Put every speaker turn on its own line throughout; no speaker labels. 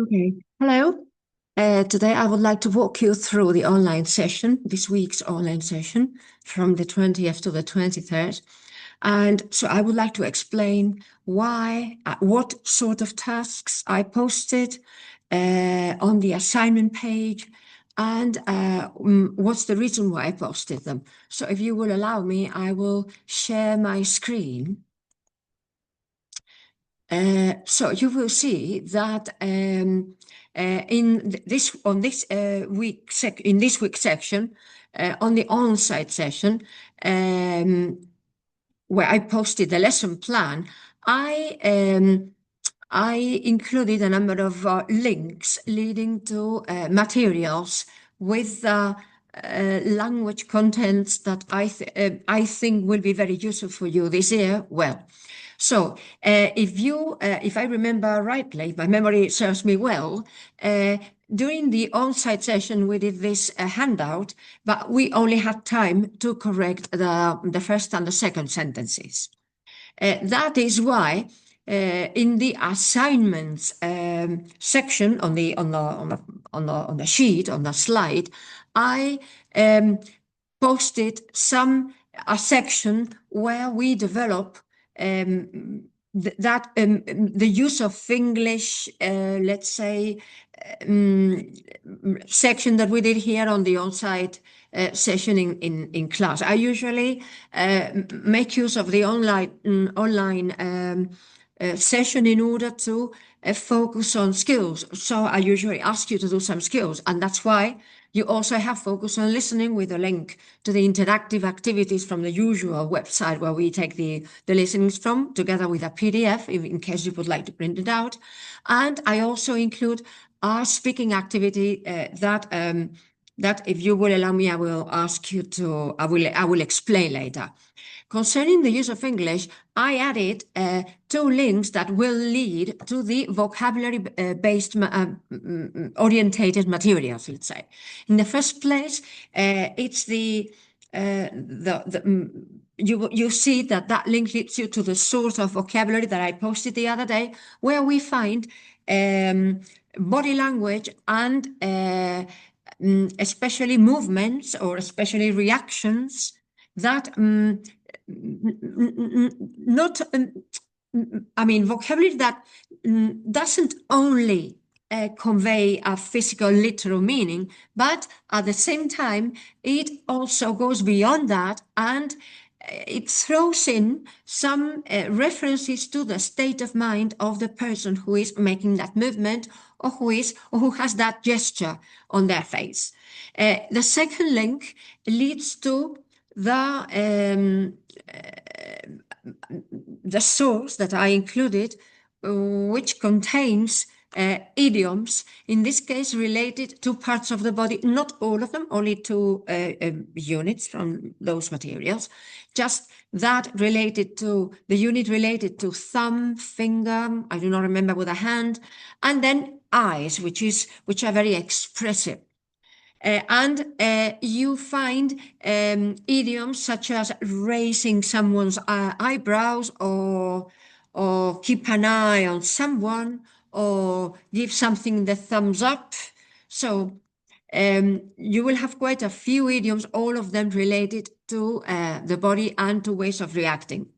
Okay. Hello. Today I would like to walk you through the online session, this week's online session from the 20th to the 23rd. And so I would like to explain what sort of tasks I posted on the assignment page and what's the reason why I posted them. So if you will allow me, I will share my screen. So you will see that in this week section on the on-site session um, where I posted the lesson plan, I um, I included a number of links leading to materials with language contents that I think will be very useful for you this year. Well, so if I remember rightly, if my memory serves me well, during the on-site session we did this handout, but we only had time to correct the first and the second sentences. That is why in the assignments section on the sheet on the slide, I posted a section where we develop the use of English, let's say, um, section that we did here on the on-site session in class. I usually make use of the online session in order to focus on skills. So I usually ask you to do some skills, and that's why you also have focus on listening with a link to the interactive activities from the usual website where we take the listenings from, together with a PDF in case you would like to print it out. And I also include our speaking activity that if you will allow me, I will ask you to, I will explain later. Concerning the use of English, I added two links that will lead to the vocabulary-based orientated materials, let's say. In the first place, it's you see that link leads you to the source of vocabulary that I posted the other day, where we find body language and especially movements or especially reactions that not, I mean, vocabulary that doesn't only convey a physical, literal meaning, but at the same time, it also goes beyond that and it throws in some references to the state of mind of the person who is making that movement or who has that gesture on their face. The second link leads to the source that I included, which contains idioms, in this case related to parts of the body, not all of them, only two units from those materials, just that related to the unit related to thumb, finger, I do not remember, with a hand, and then eyes, which are very expressive. And you find idioms such as raising someone's eyebrows or keep an eye on someone or give something the thumbs up. So you will have quite a few idioms, all of them related to the body and to ways of reacting.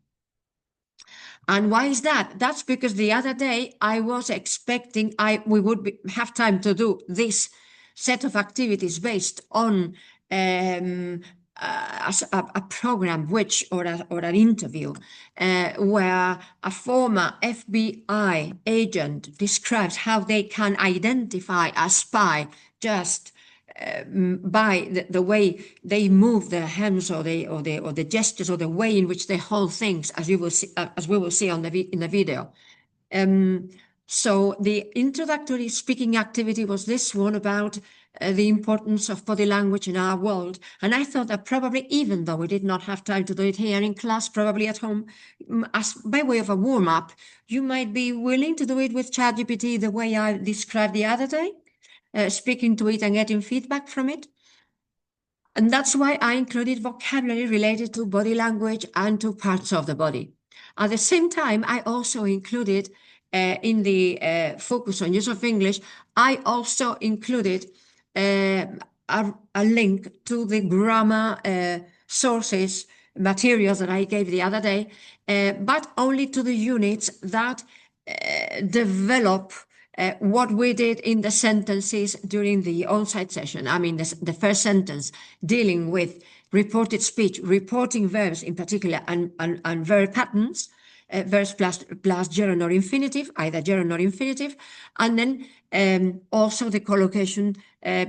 And why is that? That's because the other day I was expecting we would have time to do this set of activities based on a program or an interview where a former FBI agent describes how they can identify a spy just by the way they move their hands or the gestures or the way in which they hold things, as you will see, as we will see in the video. So the introductory speaking activity was this one about the importance of body language in our world. And I thought that probably, even though we did not have time to do it here in class, probably at home, as by way of a warm-up, you might be willing to do it with ChatGPT the way I described the other day. Speaking to it and getting feedback from it. And that's why I included vocabulary related to body language and to parts of the body. At the same time, I also included in the focus on use of English, I also included uh, a link to the grammar sources, materials that I gave the other day, but only to the units that develop what we did in the sentences during the on-site session. I mean, the first sentence dealing with reported speech, reporting verbs in particular, and verb patterns, verbs plus gerund or infinitive, either gerund or infinitive, and then also the collocation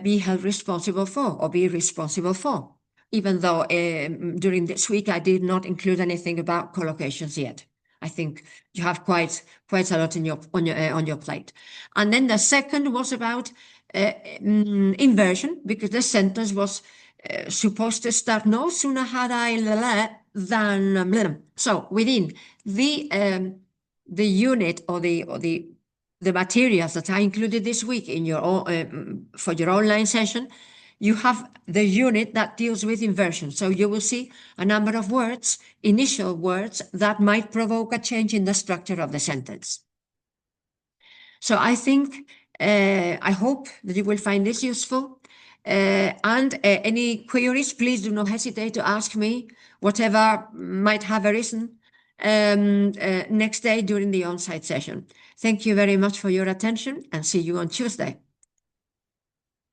be held responsible for or be responsible for, even though during this week I did not include anything about collocations yet. I think you have quite a lot on your plate. And then the second was about inversion, because the sentence was supposed to start no sooner had I than so within the unit or the materials that I included this week in your for your online session, you have the unit that deals with inversion. So you will see a number of words, initial words, that might provoke a change in the structure of the sentence. So I think, I hope that you will find this useful. And any queries, please do not hesitate to ask me, whatever might have arisen next day during the on-site session. Thank you very much for your attention, and see you on Tuesday.